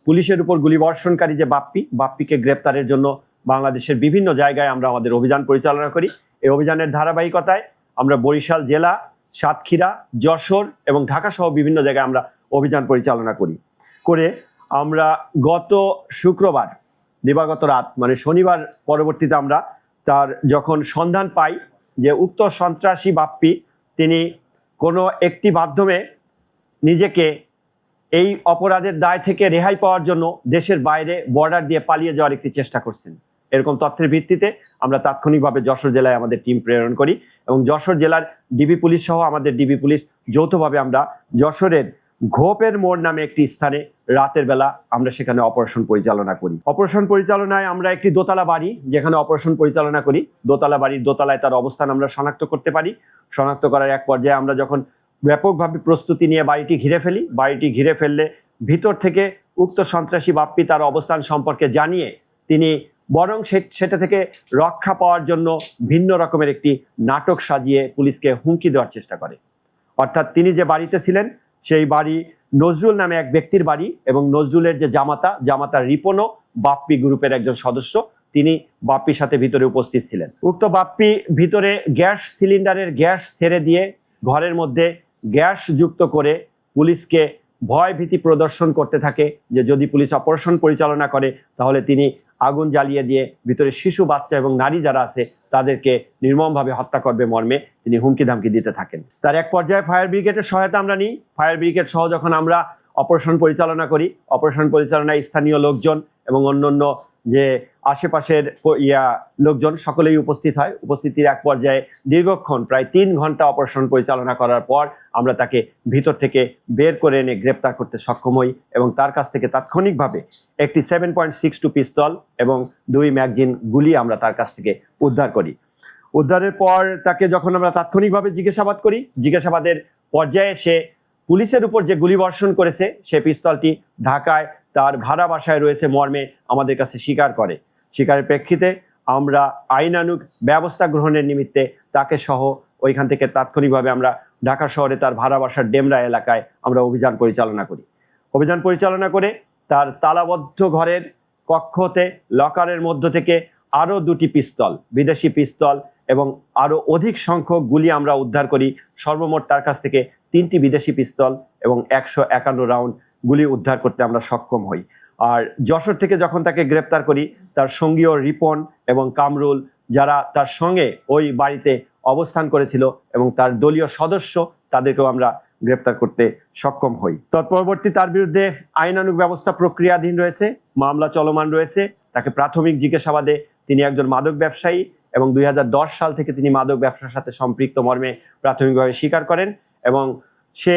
পুলিশের উপর গুলিবর্ষণকারী যে বাপ্পিকে গ্রেপ্তারের জন্য বাংলাদেশের বিভিন্ন জায়গায় আমরা আমাদের অভিযান পরিচালনা করি। এই অভিযানের ধারাবাহিকতায় আমরা বরিশাল জেলা, সাতক্ষীরা, যশোর এবং ঢাকা সহ বিভিন্ন জায়গায় আমরা অভিযান পরিচালনা করে আমরা গত শুক্রবার দিবাগত রাত মানে শনিবার পরবর্তীতে আমরা তার যখন সন্ধান পাই যে উক্ত সন্ত্রাসী বাপ্পি তিনি কোনো একটি মাধ্যমে নিজেকে এই অপরাধের দায় থেকে রেহাই পাওয়ার জন্য দেশের বাইরে বর্ডার দিয়ে পালিয়ে যাওয়ার একটি চেষ্টা করছেন। এরকম তথ্যের ভিত্তিতে আমরা তাৎক্ষণিকভাবে যশোর জেলায় আমাদের টিম প্রেরণ করি এবং যশোর জেলার ডিবি পুলিশ সহ আমাদের ডিবি পুলিশ যৌথভাবে আমরা যশোরের ঘোপের মোড় নামে একটি স্থানে রাতের বেলা আমরা সেখানে অপারেশন পরিচালনা করি। অপারেশন পরিচালনায় আমরা একটি দোতলা বাড়ি যেখানে অপারেশন পরিচালনা করি, দোতলা বাড়ির দোতলায় তার অবস্থান আমরা শনাক্ত করতে পারি। শনাক্ত করার এক পর্যায়ে আমরা যখন ব্যাপকভাবে প্রস্তুতি নিয়ে বাড়িটি ঘিরে ফেলি, বাড়িটি ঘিরে ফেললে ভিতর থেকে উক্ত সন্ত্রাসী বাপ্পি তার অবস্থান সম্পর্কে জানিয়ে তিনি বরং সেটা থেকে রক্ষা পাওয়ার জন্য ভিন্ন রকমের একটি নাটক সাজিয়ে পুলিশকে হুমকি দেওয়ার চেষ্টা করে। অর্থাৎ তিনি যে বাড়িতে ছিলেন সেই বাড়ি নজরুল নামে এক ব্যক্তির বাড়ি এবং নজরুলের যে জামাতা রিপনও বাপ্পি গ্রুপের একজন সদস্য, তিনি বাপ্পির সাথে ভিতরে উপস্থিত ছিলেন। উক্ত বাপ্পি ভিতরে গ্যাস সিলিন্ডারের গ্যাস ছেড়ে দিয়ে ঘরের মধ্যে গ্যাস যুক্ত করে পুলিশকে ভয় ভীতি প্রদর্শন করতে থাকে যে যদি পুলিশ অপারেশন পরিচালনা করে তাহলে তিনি আগুন জ্বালিয়ে দিয়ে ভিতরে শিশু, বাচ্চা এবং নারী যারা আছে তাদেরকে নির্মমভাবে হত্যা করবে মর্মে তিনি হুমকি ধামকি দিতে থাকেন। তার এক পর্যায়ে ফায়ার ব্রিগেডের সহায়তা আমরা নিই। ফায়ার ব্রিগেড সহ যখন আমরা অপারেশন পরিচালনা করি, অপারেশন পরিচালনায় স্থানীয় লোকজন এবং অন্যান্য যে আশেপাশের লোকজন সকলেই উপস্থিত হয়। উপস্থিতির এক পর্যায়ে দীর্ঘক্ষণ প্রায় 3 ঘন্টা অপারেশন পরিচালনা করার পর আমরা তাকে ভিতর থেকে বের করে এনে গ্রেপ্তার করতে সক্ষম হই এবং তার কাছ থেকে তাৎক্ষণিকভাবে একটি 7.62 পিস্তল এবং 2 ম্যাগজিন গুলি আমরা তার কাছ থেকে উদ্ধার করি। উদ্ধারের পর তাকে যখন আমরা তাৎক্ষণিকভাবে জিজ্ঞাসাবাদ করি, জিজ্ঞাসাবাদের পর্যায়ে সে পুলিশের উপর যে গুলিবর্ষণ করেছে সে পিস্তলটি ঢাকায় তার ভাড়া বাসায় রয়েছে মর্মে আমাদের কাছে স্বীকার করে। স্বীকারের প্রেক্ষিতে আমরা আইনানুগ ব্যবস্থা গ্রহণের নিমিত্তে তাকে সহ ওইখান থেকে তাৎক্ষণিকভাবে আমরা ঢাকা শহরে তার ভাড়া বাসার ডেমরা এলাকায় আমরা অভিযান পরিচালনা করি। অভিযান পরিচালনা করে তার তালাবদ্ধ ঘরের কক্ষতে লকারের মধ্য থেকে আরও 2টি পিস্তল, বিদেশি পিস্তল এবং আরও অধিক সংখ্যক গুলি আমরা উদ্ধার করি। সর্বমোট তার কাছ থেকে 3টি বিদেশি পিস্তল এবং 151 রাউন্ড গুলি উদ্ধার করতে আমরা সক্ষম হই। আর যশোর থেকে যখন তাকে গ্রেপ্তার করি তার সঙ্গীয় রিপন এবং কামরুল যারা তার সঙ্গে ওই বাড়িতে অবস্থান করেছিল এবং তার দলীয় সদস্য তাদেরকেও আমরা গ্রেপ্তার করতে সক্ষম হই। তৎপরবর্তী তার বিরুদ্ধে আইনানুগ ব্যবস্থা প্রক্রিয়াধীন রয়েছে, মামলা চলমান রয়েছে। তাকে প্রাথমিক জিজ্ঞাসাবাদে তিনি একজন মাদক ব্যবসায়ী এবং 2010 সাল থেকে তিনি মাদক ব্যবসার সাথে সম্পৃক্ত মর্মে প্রাথমিকভাবে স্বীকার করেন এবং সে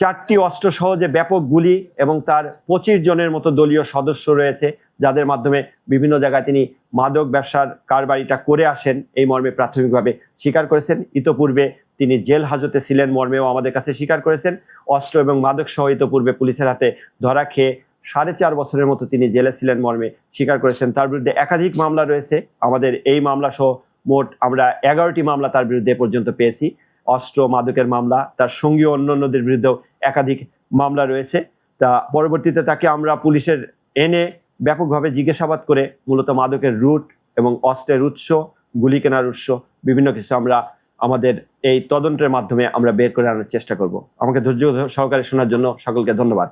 4টি অস্ত্র সহ যে ব্যাপক গুলি এবং তার 25 জনের মতো দলীয় সদস্য রয়েছে যাদের মাধ্যমে বিভিন্ন জায়গায় তিনি মাদক ব্যবসার কারবারিটা করে আসেন এই মর্মে প্রাথমিকভাবে স্বীকার করেছেন। ইতোপূর্বে তিনি জেল হাজতে ছিলেন মর্মেও আমাদের কাছে স্বীকার করেছেন। অস্ত্র এবং মাদক সহ ইতোপূর্বে পুলিশের হাতে ধরা খেয়ে 4.5 বছরের মতো তিনি জেলে ছিলেন মর্মে স্বীকার করেছেন। তার বিরুদ্ধে একাধিক মামলা রয়েছে। আমাদের এই মামলা সহ মোট আমরা 11টি মামলা তার বিরুদ্ধে পর্যন্ত পেয়েছি। অস্ত্র মাদকের মামলা, তার সঙ্গীয় অন্যান্যদের বিরুদ্ধেও একাধিক মামলা রয়েছে। তা পরবর্তীতে তাকে আমরা পুলিশের এনে ব্যাপকভাবে জিজ্ঞাসাবাদ করে মূলত মাদকের রুট এবং অস্ত্রের উৎস, গুলি কেনার উৎস বিভিন্ন কিছু আমরা আমাদের এই তদন্তের মাধ্যমে আমরা বের করে আনার চেষ্টা করব। আমাকে ধৈর্য সহকারে শোনার জন্য সকলকে ধন্যবাদ।